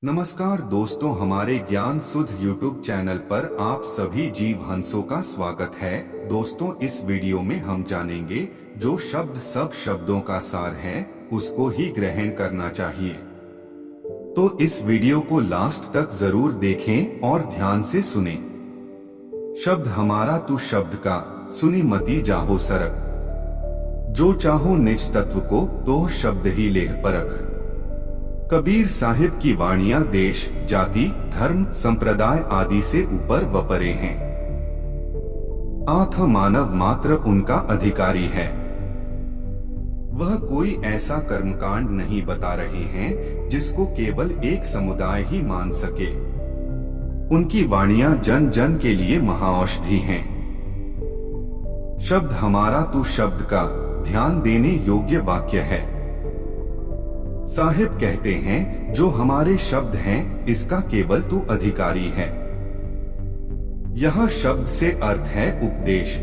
नमस्कार दोस्तों, हमारे ज्ञान सुध यूट्यूब चैनल पर आप सभी जीव हंसों का स्वागत है। दोस्तों, इस वीडियो में हम जानेंगे जो शब्द सब शब्दों का सार है उसको ही ग्रहण करना चाहिए। तो इस वीडियो को लास्ट तक जरूर देखें और ध्यान से सुनें। शब्द हमारा तू शब्द का सुनी मती जाहो सरक, जो चाहो निज तत्व को तो शब्द ही लेह परख। कबीर साहिब की वाणियां देश, जाति, धर्म, संप्रदाय आदि से ऊपर व परे हैं। आत्म मानव मात्र उनका अधिकारी है। वह कोई ऐसा कर्मकांड नहीं बता रहे हैं जिसको केवल एक समुदाय ही मान सके। उनकी वाणियां जन जन के लिए महाऔषधि हैं। शब्द हमारा तू शब्द का ध्यान देने योग्य वाक्य है। साहिब कहते हैं जो हमारे शब्द हैं इसका केवल तू अधिकारी है। यह शब्द से अर्थ है उपदेश।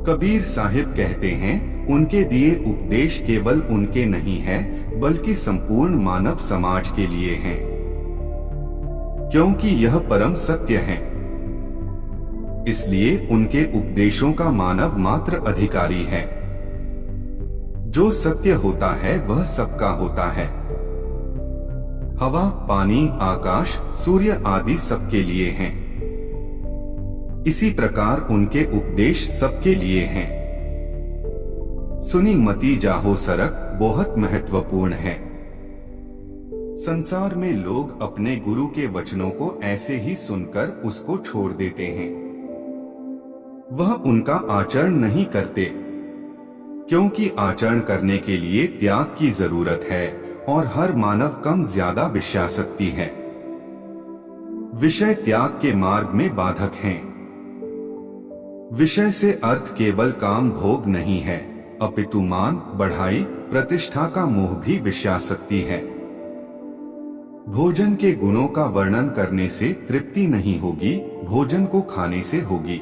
कबीर साहिब कहते हैं उनके दिए उपदेश केवल उनके नहीं है बल्कि संपूर्ण मानव समाज के लिए हैं, क्योंकि यह परम सत्य है। इसलिए उनके उपदेशों का मानव मात्र अधिकारी है। जो सत्य होता है वह सबका होता है। हवा, पानी, आकाश, सूर्य आदि सबके लिए हैं। इसी प्रकार उनके उपदेश सबके लिए हैं। सुनी मती जाहो सरक बहुत महत्वपूर्ण है। संसार में लोग अपने गुरु के वचनों को ऐसे ही सुनकर उसको छोड़ देते हैं। वह उनका आचरण नहीं करते, क्योंकि आचरण करने के लिए त्याग की जरूरत है और हर मानव कम ज्यादा विषयासक्ति है। विषय त्याग के मार्ग में बाधक हैं। विषय से अर्थ केवल काम भोग नहीं है, अपितु मान, बढ़ाई, प्रतिष्ठा का मोह भी विषयासक्ति है। भोजन के गुणों का वर्णन करने से तृप्ति नहीं होगी, भोजन को खाने से होगी।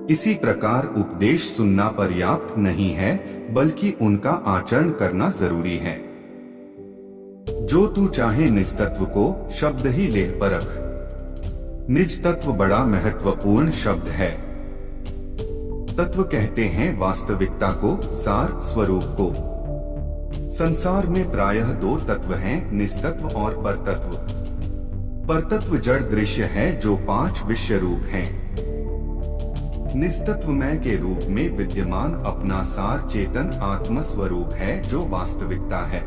इसी प्रकार उपदेश सुनना पर्याप्त नहीं है बल्कि उनका आचरण करना जरूरी है। जो तू चाहे निज तत्व को शब्द ही लेह परख। निज तत्व बड़ा महत्वपूर्ण शब्द है। तत्व कहते हैं वास्तविकता को, सार, स्वरूप को। संसार में प्रायः दो तत्व हैं, निस्तत्व और परतत्व। परतत्व जड़ दृश्य है जो पांच विषय रूप हैं। निस्तत्व मैं के रूप में विद्यमान अपना सार चेतन आत्म स्वरूप है जो वास्तविकता है।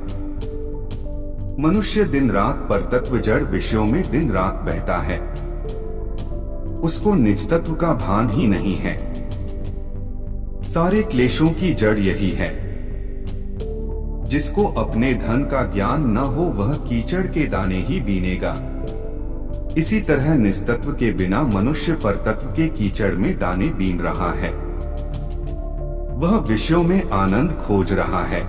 मनुष्य दिन रात परतत्व जड़ विषयों में दिन रात बहता है। उसको निजतत्व का भान ही नहीं है। सारे क्लेशों की जड़ यही है। जिसको अपने धन का ज्ञान न हो वह कीचड़ के दाने ही बीनेगा। इसी तरह निस्तत्व के बिना मनुष्य परतत्व के कीचड़ में दाने बीन रहा है। वह विषयों में आनंद खोज रहा है।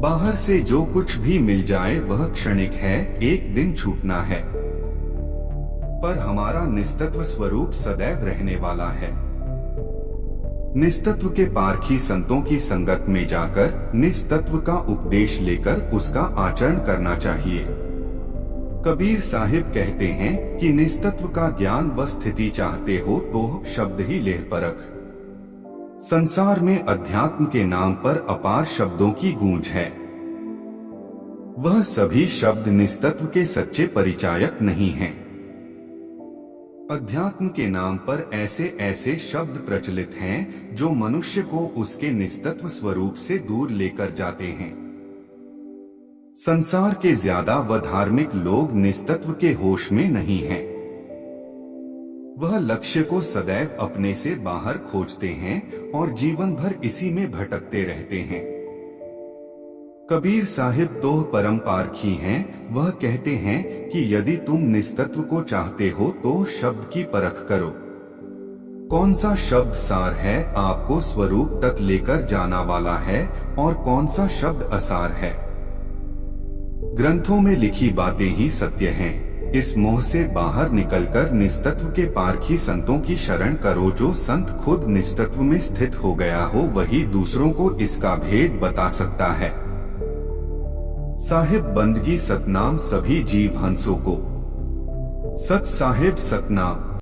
बाहर से जो कुछ भी मिल जाए वह क्षणिक है, एक दिन छूटना है। पर हमारा निस्तत्व स्वरूप सदैव रहने वाला है। निस्तत्व के पारखी संतों की संगत में जाकर निस्तत्व का उपदेश लेकर उसका आचरण करना चाहिए। कबीर साहिब कहते हैं कि निस्तत्व का ज्ञान व स्थिति चाहते हो तो शब्द ही लेह परख। संसार में अध्यात्म के नाम पर अपार शब्दों की गूंज है। वह सभी शब्द निस्तत्व के सच्चे परिचायक नहीं हैं। अध्यात्म के नाम पर ऐसे ऐसे शब्द प्रचलित हैं जो मनुष्य को उसके निस्तत्व स्वरूप से दूर लेकर जाते हैं। संसार के ज्यादा व धार्मिक लोग निस्तत्व के होश में नहीं हैं। वह लक्ष्य को सदैव अपने से बाहर खोजते हैं और जीवन भर इसी में भटकते रहते हैं। कबीर साहिब तो परम पारखी हैं। वह कहते हैं कि यदि तुम निस्तत्व को चाहते हो तो शब्द की परख करो। कौन सा शब्द सार है, आपको स्वरूप तक लेकर जाना वाला है, और कौन सा शब्द असार है। ग्रंथों में लिखी बातें ही सत्य हैं। इस मोह से बाहर निकलकर निस्तत्व के पारखी संतों की शरण करो। जो संत खुद निस्तत्व में स्थित हो गया हो वही दूसरों को इसका भेद बता सकता है। साहिब बंदगी सतनाम सभी जीव हंसों को। सत साहिब सतनाम।